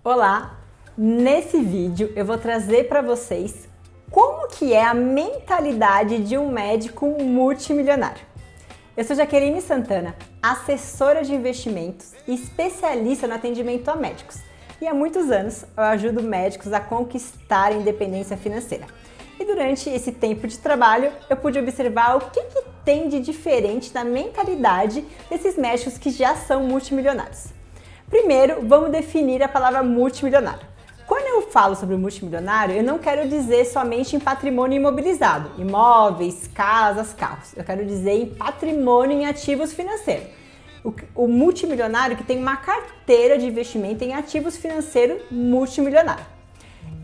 Olá! Nesse vídeo eu vou trazer para vocês como que é a mentalidade de um médico multimilionário. Eu sou Jaqueline Santana, assessora de investimentos e especialista no atendimento a médicos. E há muitos anos eu ajudo médicos a conquistar a independência financeira. E durante esse tempo de trabalho eu pude observar o que tem de diferente na mentalidade desses médicos que já são multimilionários. Primeiro, vamos definir a palavra multimilionário. Quando eu falo sobre multimilionário, eu não quero dizer somente em patrimônio imobilizado, imóveis, casas, carros. Eu quero dizer em patrimônio em ativos financeiros. O multimilionário que tem uma carteira de investimento em ativos financeiros multimilionário.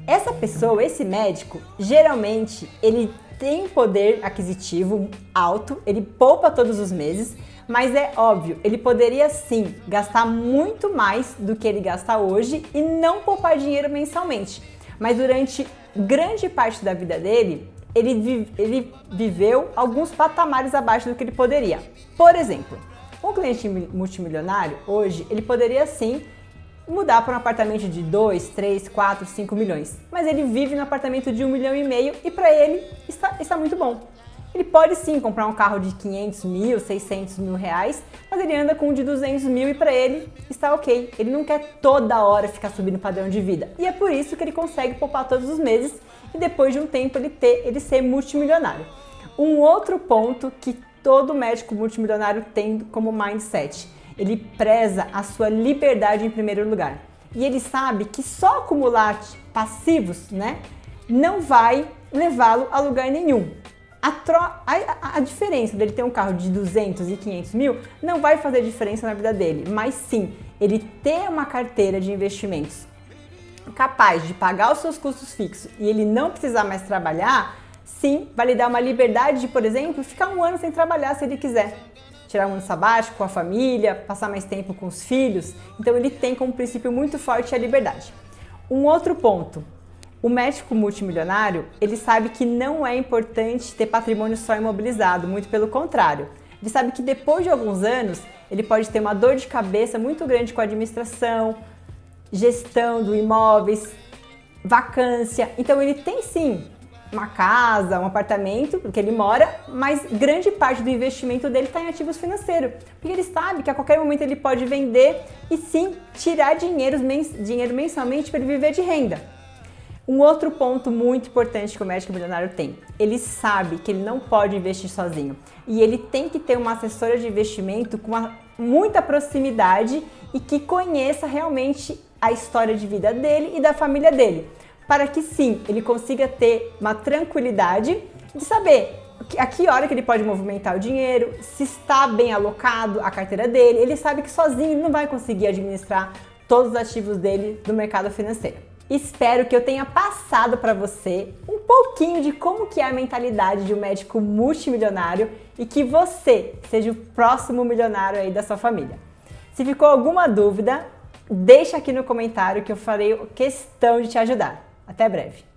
Essa pessoa, esse médico, geralmente ele tem um poder aquisitivo alto, ele poupa todos os meses, mas é óbvio, ele poderia sim gastar muito mais do que ele gasta hoje e não poupar dinheiro mensalmente. Mas durante grande parte da vida dele, ele viveu alguns patamares abaixo do que ele poderia. Por exemplo, um cliente multimilionário, hoje, ele poderia sim mudar para um apartamento de 2, 3, 4, 5 milhões. Mas ele vive no apartamento de 1,5 milhão e para ele está muito bom. Ele pode sim comprar um carro de 500 mil, 600 mil reais, mas ele anda com um de 200 mil e para ele está ok. Ele não quer toda hora ficar subindo o padrão de vida. E é por isso que ele consegue poupar todos os meses e depois de um tempo ele ser multimilionário. Um outro ponto que todo médico multimilionário tem como mindset: ele preza a sua liberdade em primeiro lugar. E ele sabe que só acumular passivos, não vai levá-lo a lugar nenhum. A diferença dele ter um carro de 200 e 500 mil não vai fazer diferença na vida dele, mas sim, ele ter uma carteira de investimentos capaz de pagar os seus custos fixos e ele não precisar mais trabalhar, sim, vai lhe dar uma liberdade de, por exemplo, ficar um ano sem trabalhar se ele quiser. Tirar um ano sabático com a família, passar mais tempo com os filhos. Então ele tem como princípio muito forte a liberdade. Um outro ponto: o médico multimilionário, ele sabe que não é importante ter patrimônio só imobilizado, muito pelo contrário. Ele sabe que depois de alguns anos, ele pode ter uma dor de cabeça muito grande com a administração, gestão do imóveis, vacância. Então ele tem sim uma casa, um apartamento, porque ele mora, mas grande parte do investimento dele está em ativos financeiros, porque ele sabe que a qualquer momento ele pode vender e sim tirar dinheiro mensalmente para ele viver de renda. Um outro ponto muito importante que o médico milionário tem: ele sabe que ele não pode investir sozinho e ele tem que ter uma assessora de investimento com muita proximidade e que conheça realmente a história de vida dele e da família dele, para que sim, ele consiga ter uma tranquilidade de saber a que hora que ele pode movimentar o dinheiro, se está bem alocado a carteira dele. Ele sabe que sozinho ele não vai conseguir administrar todos os ativos dele do mercado financeiro. Espero que eu tenha passado para você um pouquinho de como que é a mentalidade de um médico multimilionário e que você seja o próximo milionário aí da sua família. Se ficou alguma dúvida, deixa aqui no comentário que eu farei questão de te ajudar. Até breve!